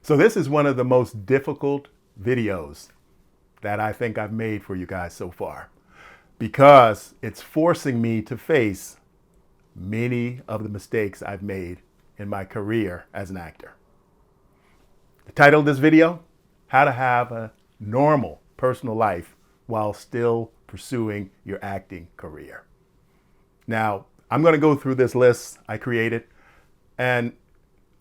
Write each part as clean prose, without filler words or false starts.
So this is one of the most difficult videos that I think I've made for you guys so far, because it's forcing me to face many of the mistakes I've made in my career as an actor. The title of this video: How to Have a Normal Personal Life While Still Pursuing Your Acting Career. Now, I'm going to go through this list I created, and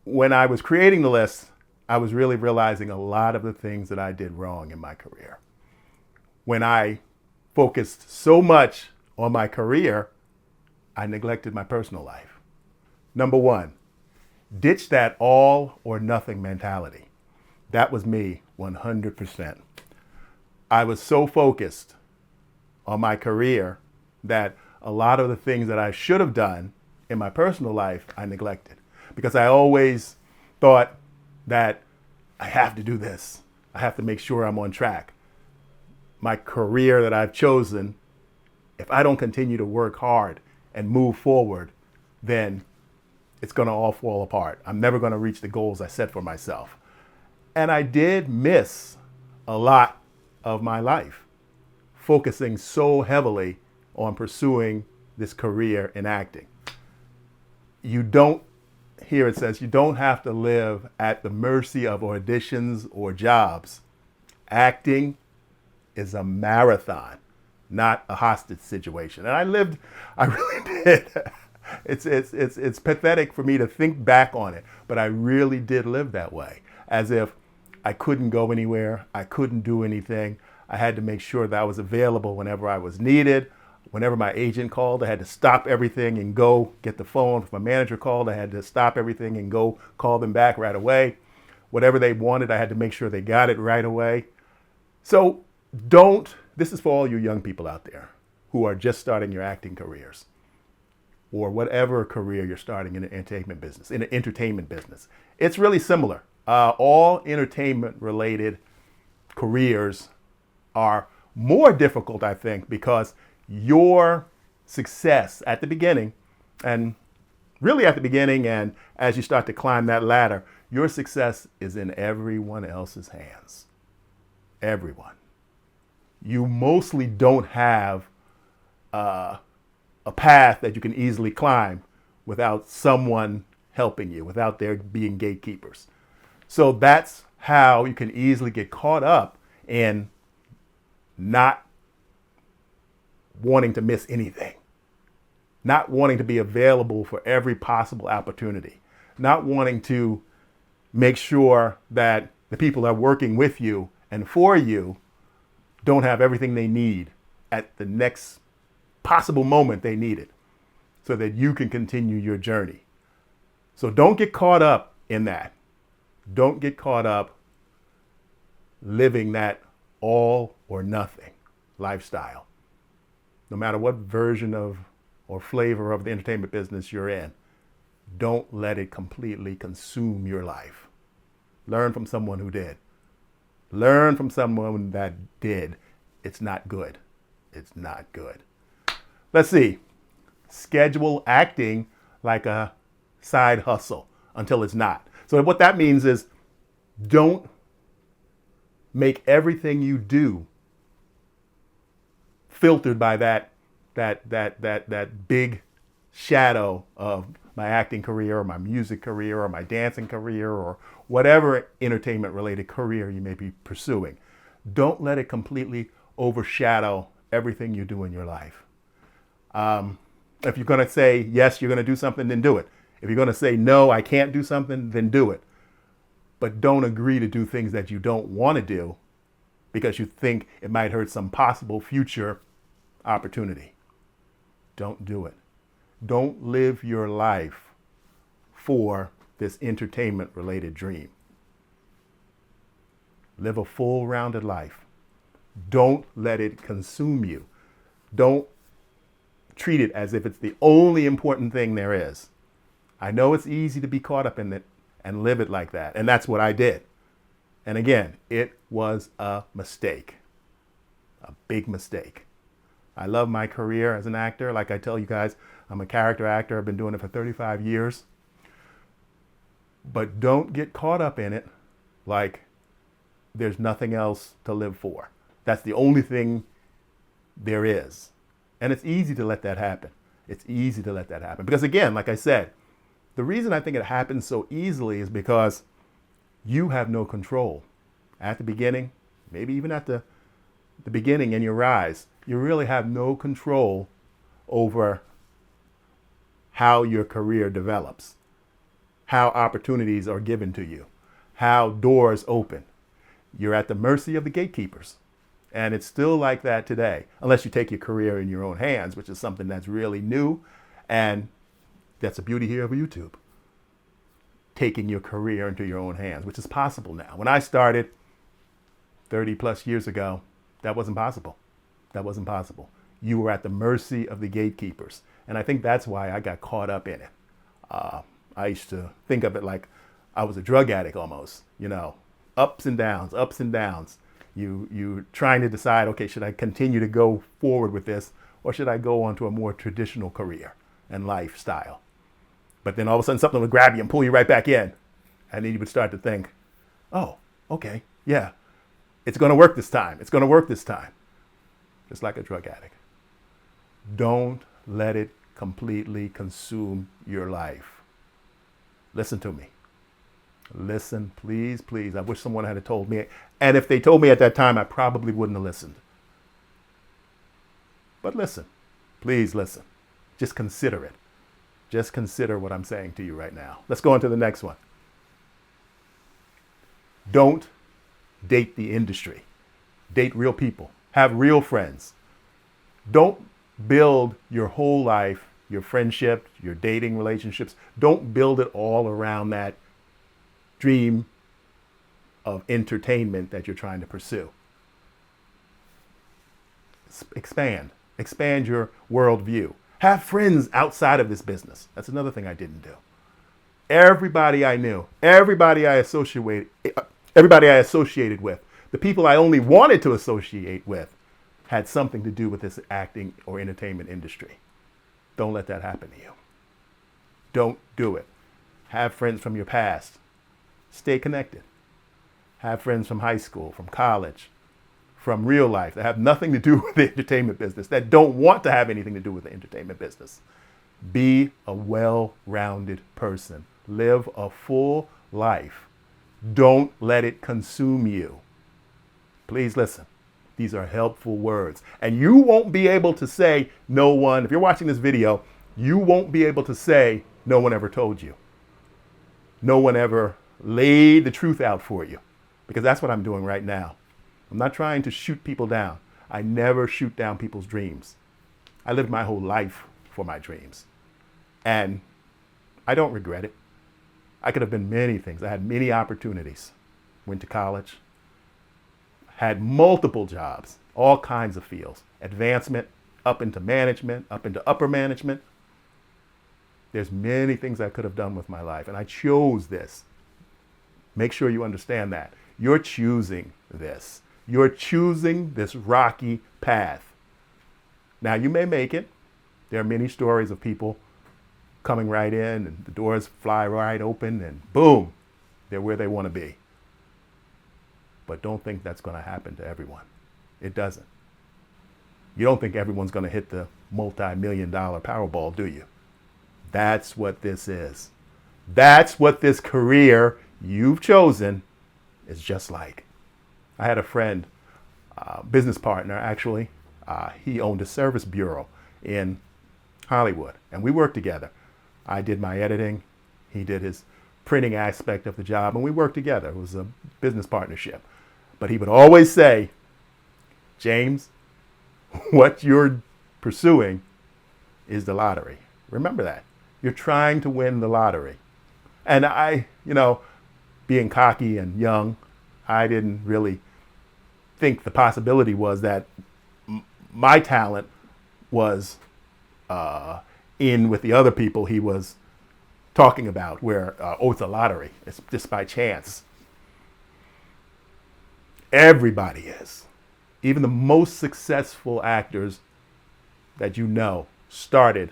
when I was creating the list, I was really realizing a lot of the things that I did wrong in my career. When I focused so much on my career, I neglected my personal life. Number one, ditch that all or nothing mentality. That was me 100%. I was so focused on my career that a lot of the things that I should have done in my personal life, I neglected, because I always thought that I have to do this. I have to make sure I'm on track. My career that I've chosen, if I don't continue to work hard and move forward, then it's going to all fall apart. I'm never going to reach the goals I set for myself. And I did miss a lot of my life, focusing so heavily on pursuing this career in acting. Here it says, you don't have to live at the mercy of auditions or jobs. Acting is a marathon, not a hostage situation. And I really did. It's pathetic for me to think back on it, but I really did live that way, as if I couldn't go anywhere, I couldn't do anything. I had to make sure that I was available whenever I was needed. Whenever my agent called, I had to stop everything and go get the phone. If my manager called, I had to stop everything and go call them back right away. Whatever they wanted, I had to make sure they got it right away. So this is for all you young people out there who are just starting your acting careers, or whatever career you're starting in the entertainment business. It's really similar. All entertainment related careers are more difficult, I think, because your success at the beginning, and really at the beginning, and as you start to climb that ladder, your success is in everyone else's hands. Everyone. You mostly don't have a path that you can easily climb without someone helping you, without there being gatekeepers. So that's how you can easily get caught up in not wanting to miss anything, not wanting to be available for every possible opportunity, not wanting to make sure that the people that are working with you and for you don't have everything they need at the next possible moment they need it, so that you can continue your journey. So don't get caught up in that. Don't get caught up living that all or nothing lifestyle. No matter what version of or flavor of the entertainment business you're in, don't let it completely consume your life. Learn from someone who did. Learn from someone that did. It's not good. It's not good. Let's see. Schedule acting like a side hustle until it's not. So what that means is, don't make everything you do filtered by that big shadow of my acting career or my music career or my dancing career or whatever entertainment related career you may be pursuing. Don't let it completely overshadow everything you do in your life. If you're going to say yes, you're going to do something, then do it. If you're going to say no, I can't do something, then do it. But don't agree to do things that you don't want to do because you think it might hurt some possible future opportunity. Don't do it. Don't live your life for this entertainment related dream. Live a full rounded life. Don't let it consume you. Don't treat it as if it's the only important thing there is. I know it's easy to be caught up in it and live it like that. And that's what I did. And again, it was a mistake. A big mistake. I love my career as an actor. Like I tell you guys, I'm a character actor. I've been doing it for 35 years. But don't get caught up in it like there's nothing else to live for. That's the only thing there is. And it's easy to let that happen. It's easy to let that happen. Because again, like I said, the reason I think it happens so easily is because you have no control. At the beginning, maybe even at the beginning in your rise, you really have no control over how your career develops, how opportunities are given to you, how doors open. You're at the mercy of the gatekeepers. And it's still like that today, unless you take your career in your own hands, which is something that's really new. And that's the beauty here of YouTube. Taking your career into your own hands, which is possible now. When I started 30 plus years ago, that wasn't possible. That wasn't possible. You were at the mercy of the gatekeepers. And I think that's why I got caught up in it. I used to think of it like I was a drug addict almost, ups and downs, ups and downs. You're trying to decide, okay, should I continue to go forward with this, or should I go on to a more traditional career and lifestyle? But then all of a sudden something would grab you and pull you right back in. And then you would start to think, oh, okay, yeah, it's going to work this time. It's going to work this time. Just like a drug addict. Don't let it completely consume your life. Listen to me. Listen, please, please. I wish someone had told me. And if they told me at that time, I probably wouldn't have listened. But listen, please listen. Just consider it. Just consider what I'm saying to you right now. Let's go on to the next one. Don't date the industry. Date real people. Have real friends. Don't build your whole life, your friendship, your dating relationships. Don't build it all around that dream of entertainment that you're trying to pursue. Expand your worldview. Have friends outside of this business. That's another thing I didn't do. Everybody I knew, everybody I associated with, the people I only wanted to associate with, had something to do with this acting or entertainment industry. Don't let that happen to you. Don't do it. Have friends from your past. Stay connected. Have friends from high school, from college, from real life that have nothing to do with the entertainment business, that don't want to have anything to do with the entertainment business. Be a well-rounded person. Live a full life. Don't let it consume you. Please listen. These are helpful words. And you won't be able to say no one, if you're watching this video, you won't be able to say no one ever told you. No one ever laid the truth out for you. Because that's what I'm doing right now. I'm not trying to shoot people down. I never shoot down people's dreams. I lived my whole life for my dreams. And I don't regret it. I could have been many things. I had many opportunities. Went to college. Had multiple jobs, all kinds of fields. Advancement, up into management, up into upper management. There's many things I could have done with my life. And I chose this. Make sure you understand that. You're choosing this. You're choosing this rocky path. Now, you may make it. There are many stories of people coming right in and the doors fly right open and boom, they're where they want to be. But don't think that's going to happen to everyone. It doesn't. You don't think everyone's going to hit the multi-million-dollar Powerball, do you? That's what this is. That's what this career you've chosen is just like. I had a friend, business partner, actually. He owned a service bureau in Hollywood, and we worked together. I did my editing. He did his printing aspect of the job, and we worked together. It was a business partnership. But he would always say, James, what you're pursuing is the lottery. Remember that. You're trying to win the lottery. And I, being cocky and young, I didn't really think the possibility was that my talent was in with the other people he was talking about, where, it's a lottery. It's just by chance. Everybody is. Even the most successful actors that started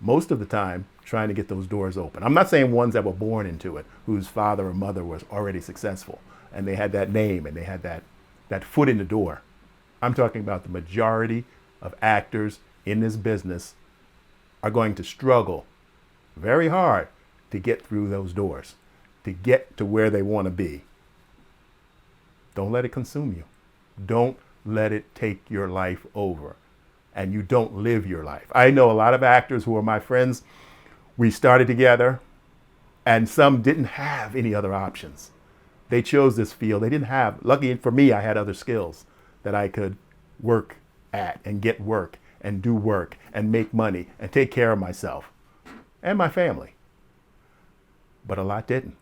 most of the time trying to get those doors open. I'm not saying ones that were born into it, whose father or mother was already successful and they had that name and they had that foot in the door. I'm talking about the majority of actors in this business are going to struggle very hard to get through those doors, to get to where they want to be. Don't let it consume you. Don't let it take your life over. And you don't live your life. I know a lot of actors who are my friends. We started together and some didn't have any other options. They chose this field. They didn't have, lucky for me, I had other skills that I could work at and get work and do work and make money and take care of myself and my family. But a lot didn't.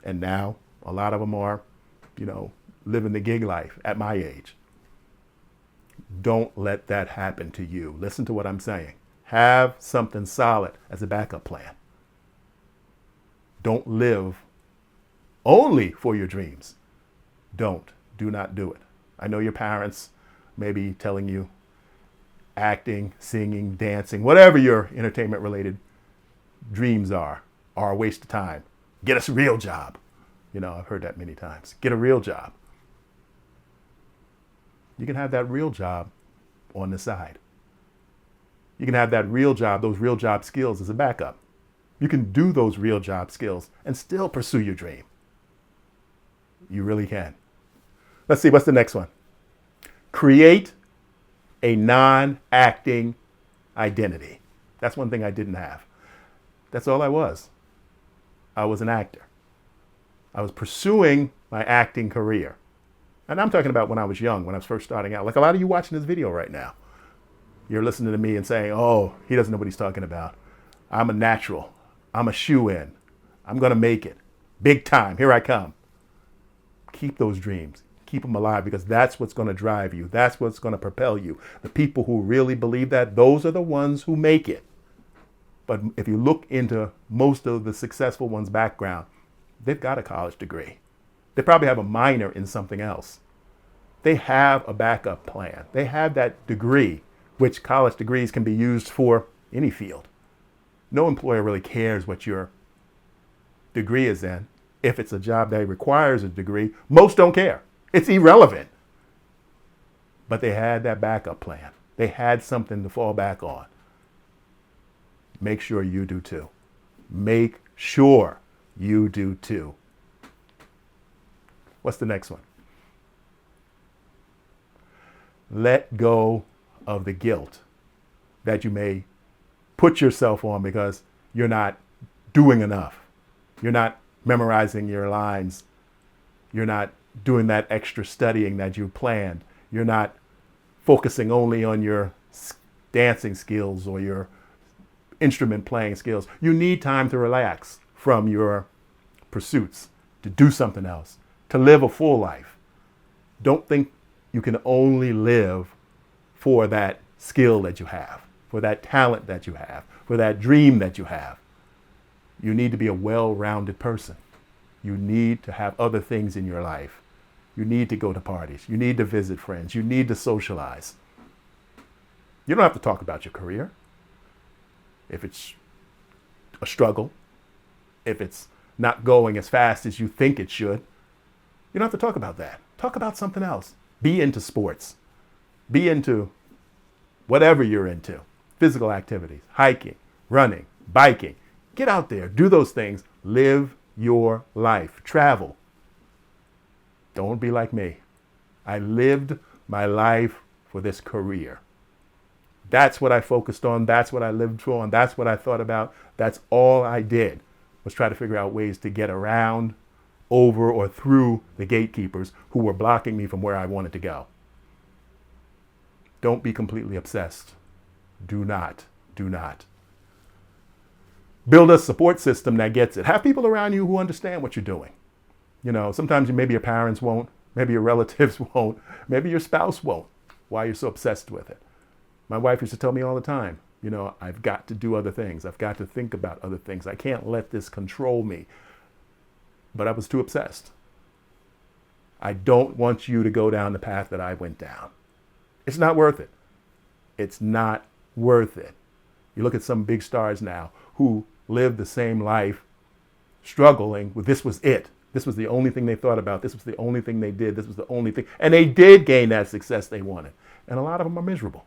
And now a lot of them are, living the gig life at my age. Don't let that happen to you. Listen to what I'm saying. Have something solid as a backup plan. Don't live only for your dreams. Do not do it. I know your parents may be telling you acting, singing, dancing, whatever your entertainment related dreams are a waste of time. Get us a real job. I've heard that many times. Get a real job. You can have that real job on the side. You can have that real job, those real job skills as a backup. You can do those real job skills and still pursue your dream. You really can. Let's see, what's the next one? Create a non-acting identity. That's one thing I didn't have. That's all I was. I was an actor. I was pursuing my acting career. And I'm talking about when I was young, when I was first starting out. Like a lot of you watching this video right now. You're listening to me and saying, oh, he doesn't know what he's talking about. I'm a natural. I'm a shoe-in. I'm going to make it. Big time. Here I come. Keep those dreams. Keep them alive because that's what's going to drive you. That's what's going to propel you. The people who really believe that, those are the ones who make it. But if you look into most of the successful ones' background, they've got a college degree. They probably have a minor in something else. They have a backup plan. They have that degree, which college degrees can be used for any field. No employer really cares what your degree is in. If it's a job that requires a degree, most don't care. It's irrelevant. But they had that backup plan. They had something to fall back on. Make sure you do too. Make sure you do too. What's the next one? Let go of the guilt that you may put yourself on because you're not doing enough. You're not memorizing your lines. You're not doing that extra studying that you planned. You're not focusing only on your dancing skills or your instrument playing skills. You need time to relax from your pursuits, to do something else, to live a full life. Don't think you can only live for that skill that you have, for that talent that you have, for that dream that you have. You need to be a well-rounded person. You need to have other things in your life. You need to go to parties. You need to visit friends. You need to socialize. You don't have to talk about your career. If it's a struggle, if it's not going as fast as you think it should, you don't have to talk about that. Talk about something else. Be into sports. Be into whatever you're into. Physical activities, hiking, running, biking. Get out there. Do those things. Live your life. Travel. Don't be like me. I lived my life for this career. That's what I focused on. That's what I lived for. And that's what I thought about. That's all I did was try to figure out ways to get around, over, or through the gatekeepers who were blocking me from where I wanted to go. Don't be completely obsessed. Do not. Build a support system that gets it. Have people around you who understand what you're doing. Sometimes maybe your parents won't, maybe your relatives won't, maybe your spouse won't. Why you're so obsessed with it. My wife used to tell me all the time, I've got to do other things. I've got to think about other things. I can't let this control me. But I was too obsessed. I don't want you to go down the path that I went down. It's not worth it. It's not worth it. You look at some big stars now who lived the same life struggling with this was it. This was the only thing they thought about. This was the only thing they did. This was the only thing. And they did gain that success they wanted. And a lot of them are miserable.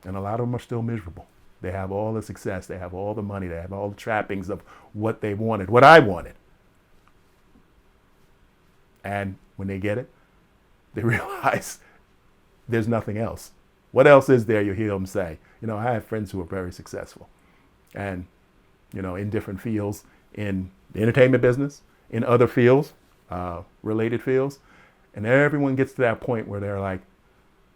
And a lot of them are still miserable. They have all the success. They have all the money. They have all the trappings of what they wanted, what I wanted. And when they get it, they realize there's nothing else. What else is there? You hear them say. You know, I have friends who are very successful and, you know, in different fields, in the entertainment business, in other fields, related fields. And everyone gets to that point where they're like,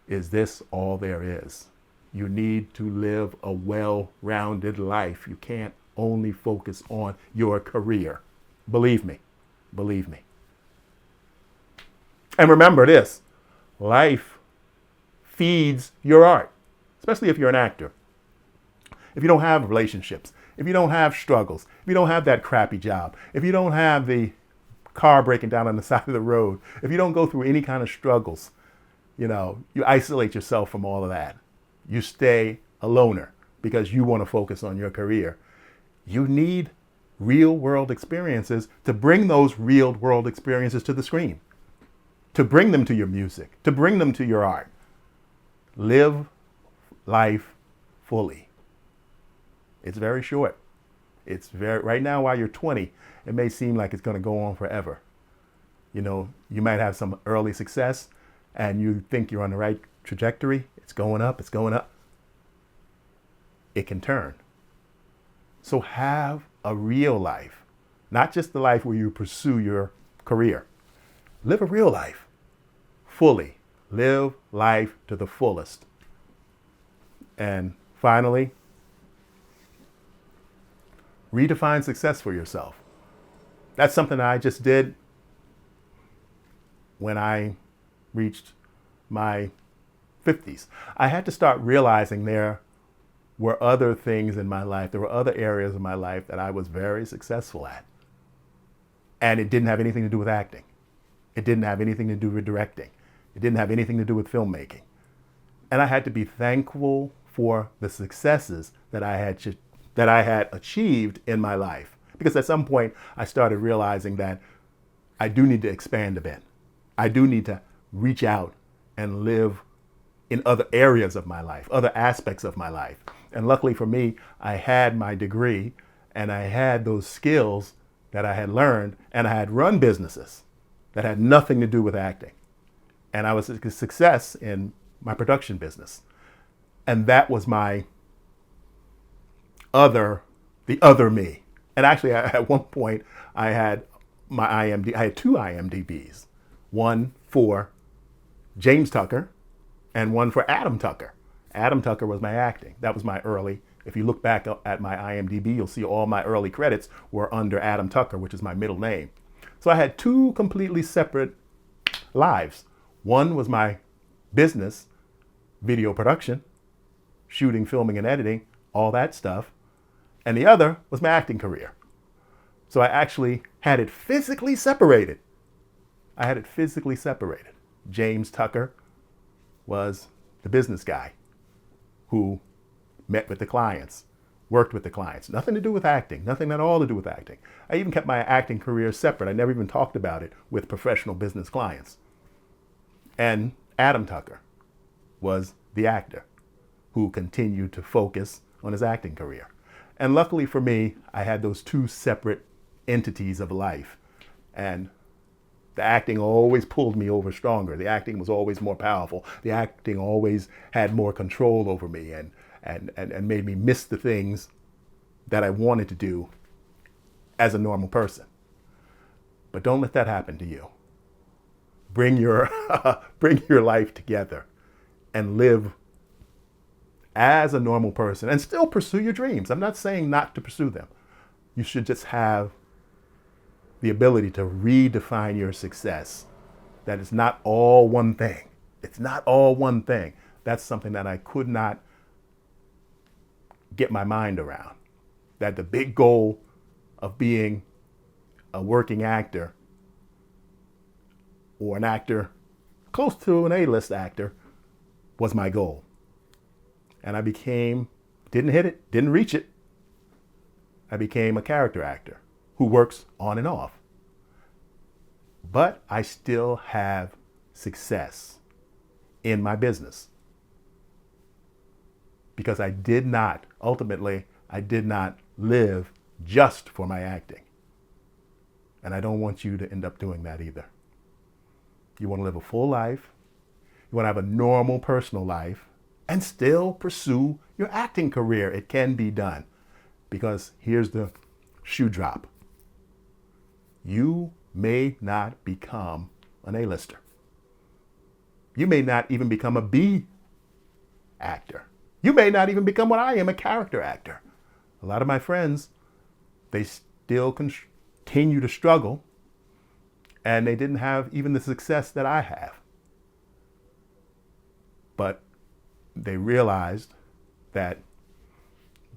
is this all there is? You need to live a well-rounded life. You can't only focus on your career. Believe me. Believe me. And remember this, life feeds your art, especially if you're an actor. If you don't have relationships, if you don't have struggles, if you don't have that crappy job, if you don't have the car breaking down on the side of the road, if you don't go through any kind of struggles, you know, you isolate yourself from all of that. You stay a loner because you want to focus on your career. You need real world experiences to bring those real world experiences to the screen, to bring them to your music, to bring them to your art. Live life fully. It's very short. Right now while you're 20, it may seem like it's going to go on forever. You know, you might have some early success and you think you're on the right trajectory. It's going up, it's going up. It can turn. So have a real life, not just the life where you pursue your career. Live a real life fully. Live life to the fullest. And finally, redefine success for yourself. That's something that I just did when I reached my 50s. I had to start realizing there were other things in my life, there were other areas of my life that I was very successful at. And it didn't have anything to do with acting. It didn't have anything to do with directing. It didn't have anything to do with filmmaking. And I had to be thankful for the successes that I had achieved in my life. Because at some point I started realizing that I do need to expand a bit. I do need to reach out and live in other areas of my life, other aspects of my life. And luckily for me, I had my degree and I had those skills that I had learned, and I had run businesses that had nothing to do with acting. And I was a success in my production business. And that was the other me. And actually at one point I had I had two IMDb's, one for James Tucker and one for Adam Tucker. Adam Tucker was my acting. That was my early, if you look back at my IMDb, you'll see all my early credits were under Adam Tucker, which is my middle name. So I had two completely separate lives. One was my business, video production, shooting, filming, and editing, all that stuff. And the other was my acting career. So I actually had it physically separated. James Tucker was the business guy who met with the clients, worked with the clients. Nothing to do with acting, nothing at all to do with acting. I even kept my acting career separate. I never even talked about it with professional business clients. And Adam Tucker was the actor who continued to focus on his acting career. And luckily for me, I had those two separate entities of life. And the acting always pulled me over stronger. The acting was always more powerful. The acting always had more control over me and made me miss the things that I wanted to do as a normal person. But don't let that happen to you. Bring your life together and live as a normal person and still pursue your dreams. I'm not saying not to pursue them. You should just have the ability to redefine your success. That it's not all one thing. It's not all one thing. That's something that I could not get my mind around. That the big goal of being a working actor or an actor close to an A-list actor was my goal. And I became Didn't hit it, didn't reach it. I became a character actor who works on and off. But I still have success in my business because ultimately, I did not live just for my acting. And I don't want you to end up doing that either. You want to live a full life. You want to have a normal personal life and still pursue your acting career. It can be done. Because here's the shoe drop. You may not become an A-lister. You may not even become a B actor. You may not even become what I am, a character actor. A lot of my friends, they still continue to struggle, and they didn't have even the success that I have. But they realized that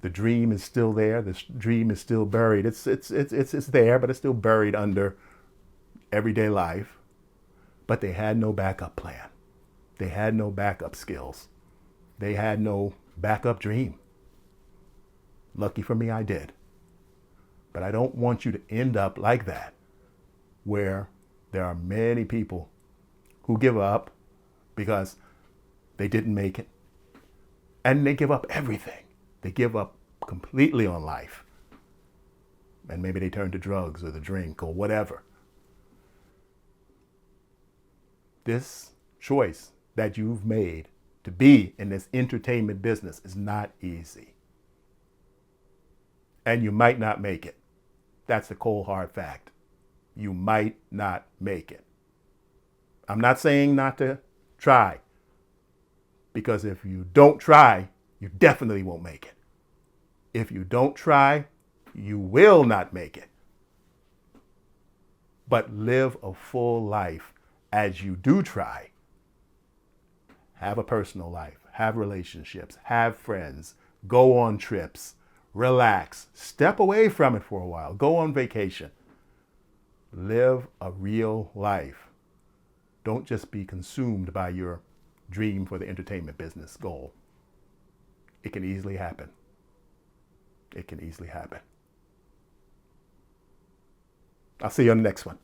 the dream is still there. The dream is still buried. It's there, but it's still buried under everyday life. But they had no backup plan. They had no backup skills. They had no backup dream. Lucky for me, I did. But I don't want you to end up like that, where there are many people who give up because they didn't make it. And they give up everything. They give up completely on life. And maybe they turn to drugs or the drink or whatever. This choice that you've made to be in this entertainment business is not easy. And you might not make it. That's a cold, hard fact. You might not make it. I'm not saying not to try, because if you don't try, you definitely won't make it. If you don't try, you will not make it. But live a full life as you do try. Have a personal life, have relationships, have friends, go on trips, relax, step away from it for a while, go on vacation. Live a real life. Don't just be consumed by your dream for the entertainment business goal. It can easily happen. It can easily happen. I'll see you on the next one.